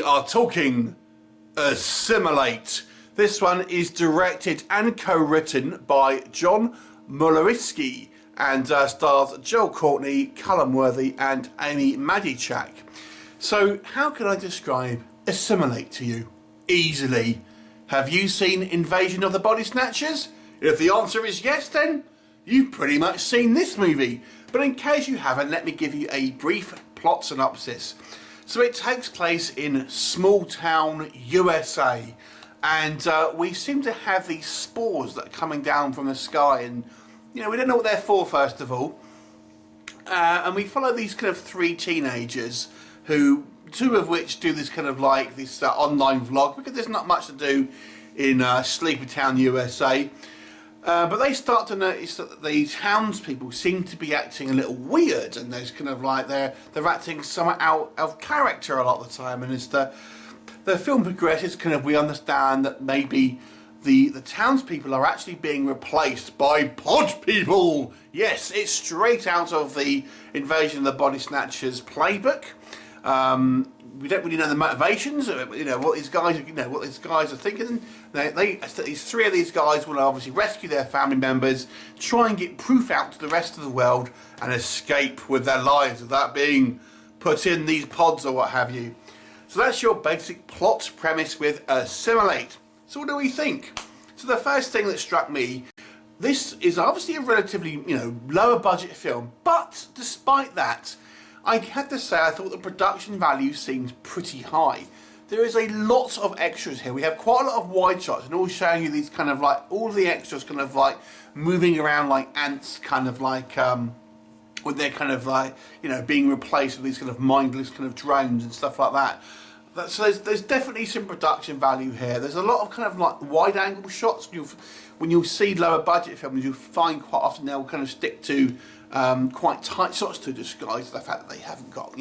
are talking Assimilate. This one is directed and co-written by John Mularowski and stars Joel Courtney, Callum Worthy and Amy Matichak. So how can I describe Assimilate to you? Easily. Have you seen Invasion of the Body Snatchers? If the answer is yes, then you've pretty much seen this movie. But in case you haven't, let me give you a brief plot synopsis. So it takes place in small town USA, and we seem to have these spores that are coming down from the sky, and we don't know what they're for first of all. And we follow these kind of three teenagers who, two of which do this kind of like this online vlog because there's not much to do in Sleepy Town, USA. But they start to notice that the townspeople seem to be acting a little weird, and there's kind of like they're acting somewhat out of character a lot of the time. And as the film progresses, kind of we understand that maybe the townspeople are actually being replaced by pod people. Yes, it's straight out of the Invasion of the Body Snatchers playbook. We don't really know the motivations, what these guys are thinking. These three of these guys will obviously rescue their family members, try and get proof out to the rest of the world, and escape with their lives without being put in these pods or what have you. So that's your basic plot premise with Assimilate. So what do we think? So the first thing that struck me, this is obviously a relatively lower budget film, but despite that, I have to say I thought the production value seemed pretty high. There is a lot of extras here. We have quite a lot of wide shots and all showing you these kind of like, all the extras kind of like moving around like ants, kind of like, when they're kind of like, being replaced with these kind of mindless kind of drones and stuff like that. So there's definitely some production value here. There's a lot of kind of like wide angle shots. When you'll see lower budget films, you'll find quite often they'll kind of stick to quite tight shots to disguise the fact that they haven't got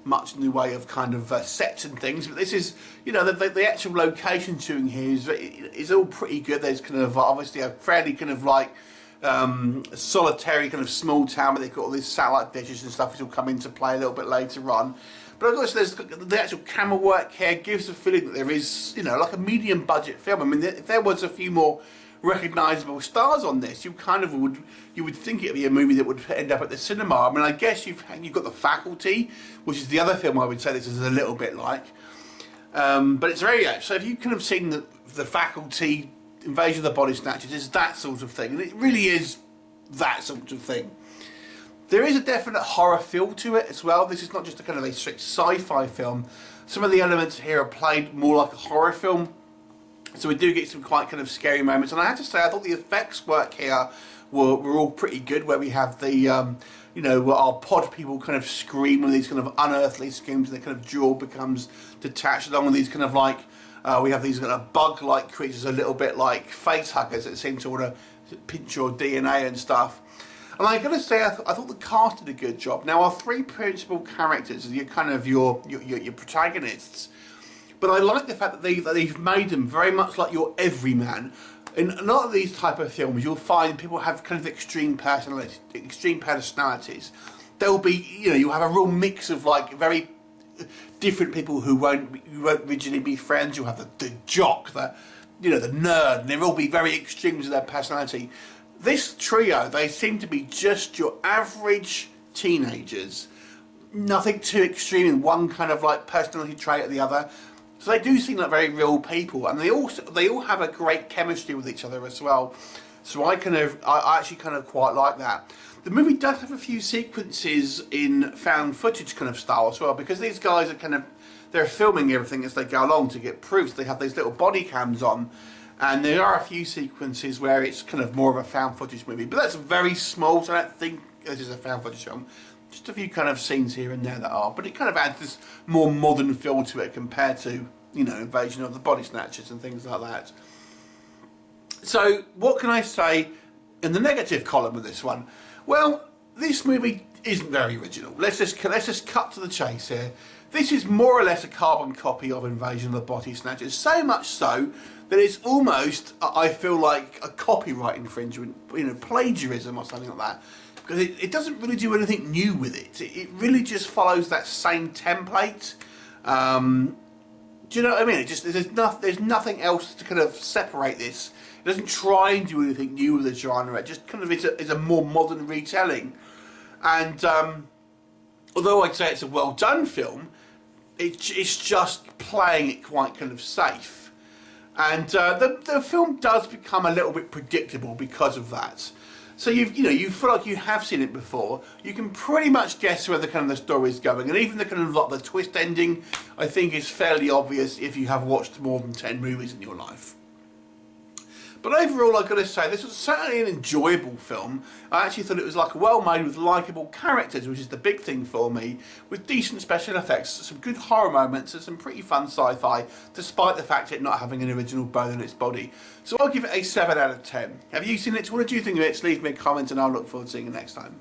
much in the way of kind of sets and things. But this is the actual location shooting here is all pretty good. There's kind of obviously a fairly kind of like solitary kind of small town, but they've got all these satellite dishes and stuff which will come into play a little bit later on. But of course, there's the actual camera work here gives the feeling that there is like a medium budget film. I mean, if there was a few more recognisable stars on this, you would think it'd be a movie that would end up at the cinema. I mean, I guess you've got The Faculty, which is the other film I would say this is a little bit like. But it's very so if you kind of seen the Faculty, Invasion of the Body Snatchers, it's that sort of thing, and it really is that sort of thing. There is a definite horror feel to it as well. This is not just a kind of a strict sci-fi film. Some of the elements here are played more like a horror film. So we do get some quite kind of scary moments. And I have to say, I thought the effects work here were all pretty good, where we have the, where our pod people kind of scream with these kind of unearthly screams, and their kind of jaw becomes detached, along with these kind of like, we have these kind of bug-like creatures, a little bit like face huggers that seem to want to pinch your DNA and stuff. And I got to say, I thought the cast did a good job. Now, our three principal characters are your protagonists, but I like the fact that they've made them very much like your everyman. In a lot of these type of films, you'll find people have kind of extreme personalities. There'll be, you'll have a real mix of like very different people who won't originally be friends. You'll have the jock, the nerd, and they'll all be very extremes of their personality. This trio, they seem to be just your average teenagers. Nothing too extreme in one kind of like personality trait or the other. So they do seem like very real people, and they all have a great chemistry with each other as well. So I actually kind of quite like that. The movie does have a few sequences in found footage kind of style as well, because these guys are they're filming everything as they go along to get proof. So they have these little body cams on. And there are a few sequences where it's kind of more of a found footage movie, but that's very small, so I don't think this is a found footage film. Just a few kind of scenes here and there that are, but it kind of adds this more modern feel to it compared to, Invasion of the Body Snatchers and things like that. So, what can I say in the negative column of this one? Well, this movie isn't very original. Let's just cut to the chase here. This is more or less a carbon copy of Invasion of the Body Snatchers, so much so that it's almost, I feel like, a copyright infringement, plagiarism or something like that, because it doesn't really do anything new with it. It really just follows that same template. Do you know what I mean? It just there's nothing else to kind of separate this. It doesn't try and do anything new with the genre. It just kind of is a more modern retelling. And although I'd say it's a well done film, it's just playing it quite kind of safe. And the film does become a little bit predictable because of that. So you feel like you have seen it before. You can pretty much guess where the story is going, and even the kind of like the twist ending, I think, is fairly obvious if you have watched more than 10 movies in your life. But overall, I've got to say, this was certainly an enjoyable film. I actually thought it was like well made with likeable characters, which is the big thing for me, with decent special effects, some good horror moments, and some pretty fun sci-fi, despite the fact it not having an original bone in its body. So I'll give it a 7 out of 10. Have you seen it? What did you think of it? Leave me a comment and I'll look forward to seeing you next time.